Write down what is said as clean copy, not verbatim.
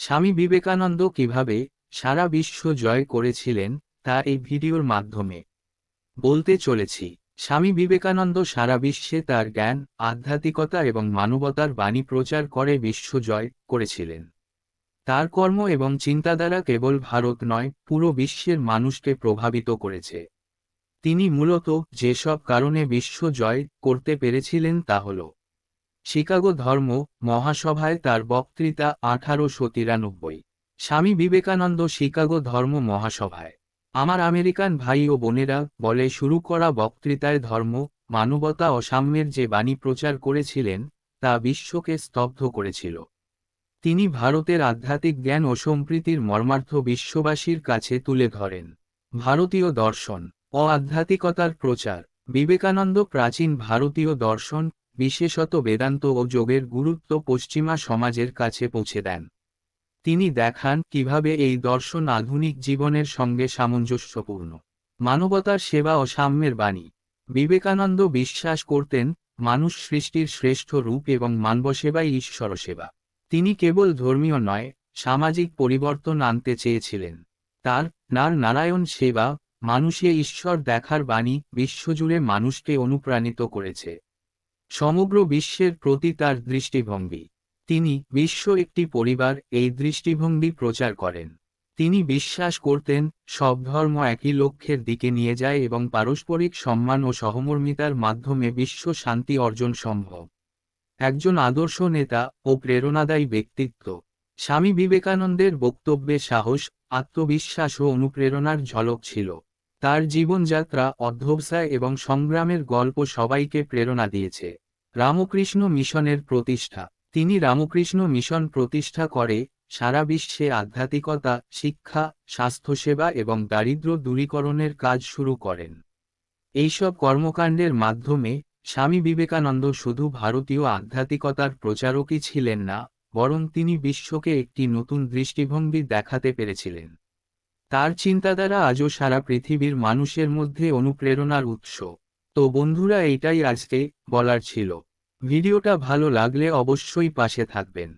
স্বামী বিবেকানন্দ কিভাবে সারা বিশ্ব জয় করেছিলেন তা এই ভিডিওর মাধ্যমে বলতে চলেছি। স্বামী বিবেকানন্দ সারা বিশ্বে তার জ্ঞান, আধ্যাত্মিকতা এবং মানবতার বাণী প্রচার করে বিশ্ব জয় করেছিলেন। তার কর্ম এবং চিন্তাধারা কেবল ভারত নয়, পুরো বিশ্বের মানুষকে প্রভাবিত করেছে। তিনি মূলত যেসব কারণে বিশ্ব জয় করতে পেরেছিলেন তা হল: শিকাগো ধর্ম মহাসভায় তার বক্তৃতা 1893। স্বামী বিবেকানন্দ শিকাগো ধর্ম মহাসভায় আমার আমেরিকান ভাই ও বোনেরা বলে শুরু করা বক্তৃতায় ধর্ম, মানবতা ও সাম্যের যে বাণী প্রচার করেছিলেন তা বিশ্বকে স্তব্ধ করেছিল। তিনি ভারতের আধ্যাত্মিক জ্ঞান ও সম্প্রীতির মর্মার্থ বিশ্ববাসীর কাছে তুলে ধরেন। ভারতীয় দর্শন ও আধ্যাত্মিকতার প্রচার। বিবেকানন্দ প্রাচীন ভারতীয় দর্শন, বিশেষত বেদান্ত ও যোগের গুরুত্ব পশ্চিমা সমাজের কাছে পৌঁছে দেন। তিনি দেখান কিভাবে এই দর্শন আধুনিক জীবনের সঙ্গে সামঞ্জস্যপূর্ণ। মানবতার সেবা ও সাম্যের বাণী। বিবেকানন্দ বিশ্বাস করতেন মানুষ সৃষ্টির শ্রেষ্ঠ রূপ এবং মানবসেবাই ঈশ্বর সেবা। তিনি কেবল ধর্মীয় নয়, সামাজিক পরিবর্তন আনতে চেয়েছিলেন। তার নারায়ণ সেবা, মানুষে ঈশ্বর দেখার বাণী বিশ্বজুড়ে মানুষকে অনুপ্রাণিত করেছে। সমগ্র বিশ্বের প্রতি তার দৃষ্টিভঙ্গি। তিনি বিশ্ব একটি পরিবার এই দৃষ্টিভঙ্গি প্রচার করেন। তিনি বিশ্বাস করতেন সব ধর্ম একই লক্ষ্যের দিকে নিয়ে যায় এবং পারস্পরিক সম্মান ও সহমর্মিতার মাধ্যমে বিশ্ব শান্তি অর্জন সম্ভব। একজন আদর্শ নেতা ও প্রেরণাদায়ী ব্যক্তিত্ব। স্বামী বিবেকানন্দের বক্তব্যে সাহস, আত্মবিশ্বাস ও অনুপ্রেরণার ঝলক ছিল। তার জীবনযাত্রা, অধ্যবসায় এবং সংগ্রামের গল্প সবাইকে প্রেরণা দিয়েছে। রামকৃষ্ণ মিশনের প্রতিষ্ঠা। তিনি রামকৃষ্ণ মিশন প্রতিষ্ঠা করে সারা বিশ্বে আধ্যাত্মিকতা, শিক্ষা, স্বাস্থ্যসেবা এবং দারিদ্র্য দূরীকরণের কাজ শুরু করেন। এইসব কর্মকাণ্ডের মাধ্যমে স্বামী বিবেকানন্দ শুধু ভারতীয় আধ্যাত্মিকতার প্রচারকই ছিলেন না, বরং তিনি বিশ্বকে একটি নতুন দৃষ্টিভঙ্গি দেখাতে পেরেছিলেন। তার চিন্তাধারা আজও সারা পৃথিবীর মানুষের মধ্যে অনুপ্রেরণার উৎস। তো বন্ধুরা, এইটাই আজকে বলার ছিল। ভিডিওটা ভালো লাগলে অবশ্যই পাশে থাকবেন।